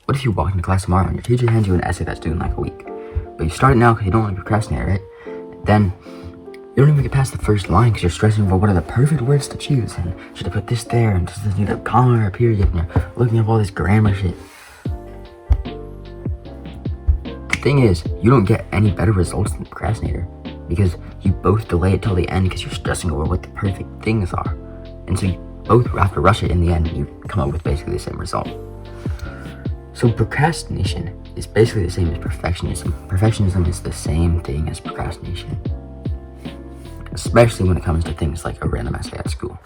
what if you walk into class tomorrow and your teacher hands you an essay that's due in like a week? But you start it now because you don't want to procrastinate, right? Then you don't even get past the first line because you're stressing over what are the perfect words to choose, and should I put this there, and does this need a comma or a period, and you're looking up all this grammar shit. The thing is, you don't get any better results than the procrastinator because you both delay it till the end because you're stressing over what the perfect things are. And so you both have to rush it in the end and you come up with basically the same result. So procrastination is basically the same as perfectionism. Perfectionism is the same thing as procrastination, especially when it comes to things like a random essay at school.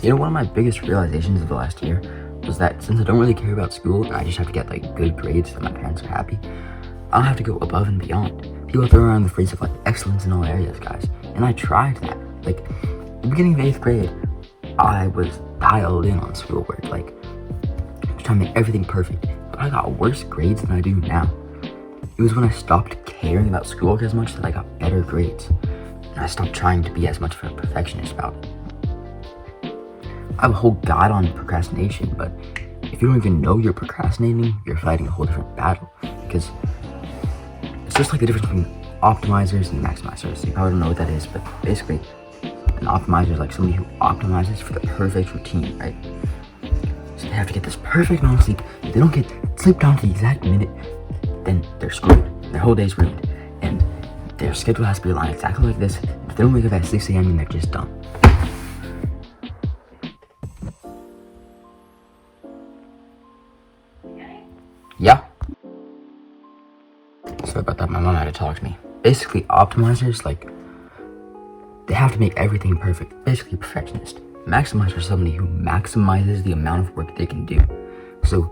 You know, one of my biggest realizations of the last year was that since I don't really care about school and I just have to get like good grades so that my parents are happy, I don't have to go above and beyond. People throw around the phrase of like excellence in all areas, guys, and I tried that. Like, at the beginning of 8th grade, I was dialed in on schoolwork, like I was trying to make everything perfect, but I got worse grades than I do now. It was when I stopped caring about schoolwork as much that I got better grades, and I stopped trying to be as much of a perfectionist about it. I have a whole guide on procrastination, but if you don't even know you're procrastinating, you're fighting a whole different battle, because it's just like the difference between optimizers and maximizers. You probably don't know what that is, but basically an optimizer is like somebody who optimizes for the perfect routine, right? So they have to get this perfect amount of sleep. If they don't get sleep down to the exact minute, then they're screwed. Their whole day's ruined, and their schedule has to be aligned exactly like this. If they don't wake up at 6 a.m., then they're just done. Yeah. Sorry about that, my mom had to talk to me. Basically, optimizers, like, they have to make everything perfect. Basically, a perfectionist. Maximizer is somebody who maximizes the amount of work they can do. So,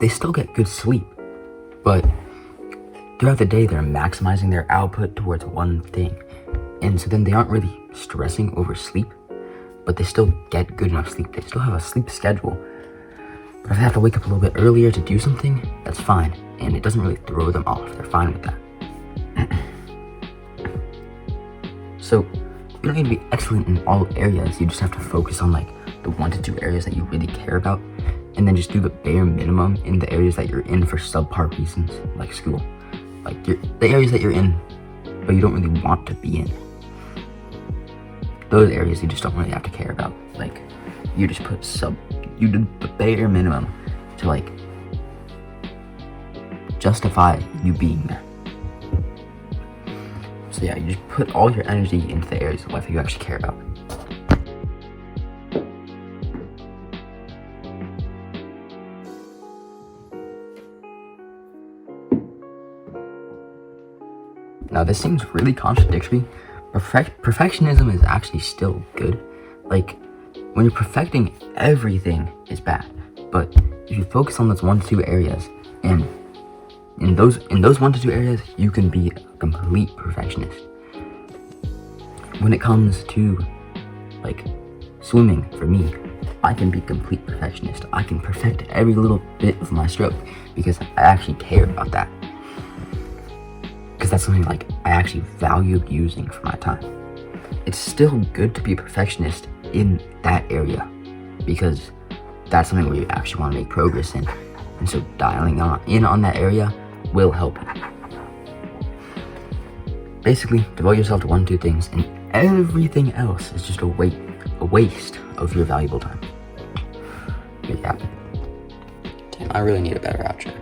they still get good sleep, but throughout the day, they're maximizing their output towards one thing. And so then they aren't really stressing over sleep, but they still get good enough sleep. They still have a sleep schedule. But if they have to wake up a little bit earlier to do something, that's fine. And it doesn't really throw them off. They're fine with that. So, you don't need to be excellent in all areas. You just have to focus on like the 1 to 2 areas that you really care about. And then just do the bare minimum in the areas that you're in for subpar reasons, like school. Like the areas that you're in, but you don't really want to be in. Those areas you just don't really have to care about. Like, you just you did the bare minimum to like justify you being there. So yeah, you just put all your energy into the areas of life that you actually care about. Now this seems really contradictory. Perfectionism is actually still good. Like, when you're perfecting everything is bad, but if you focus on those 1 to 2 areas, and in those 1 to 2 areas, you can be a complete perfectionist. When it comes to like swimming, for me, I can be a complete perfectionist. I can perfect every little bit of my stroke because I actually care about that. Because that's something like I actually value using for my time. It's still good to be a perfectionist in that area because that's something where you actually want to make progress in. And so dialing in on that area will help you. Basically, devote yourself to 1 to 2 things, and everything else is just a waste of your valuable time. Yeah. Damn, I really need a better outro.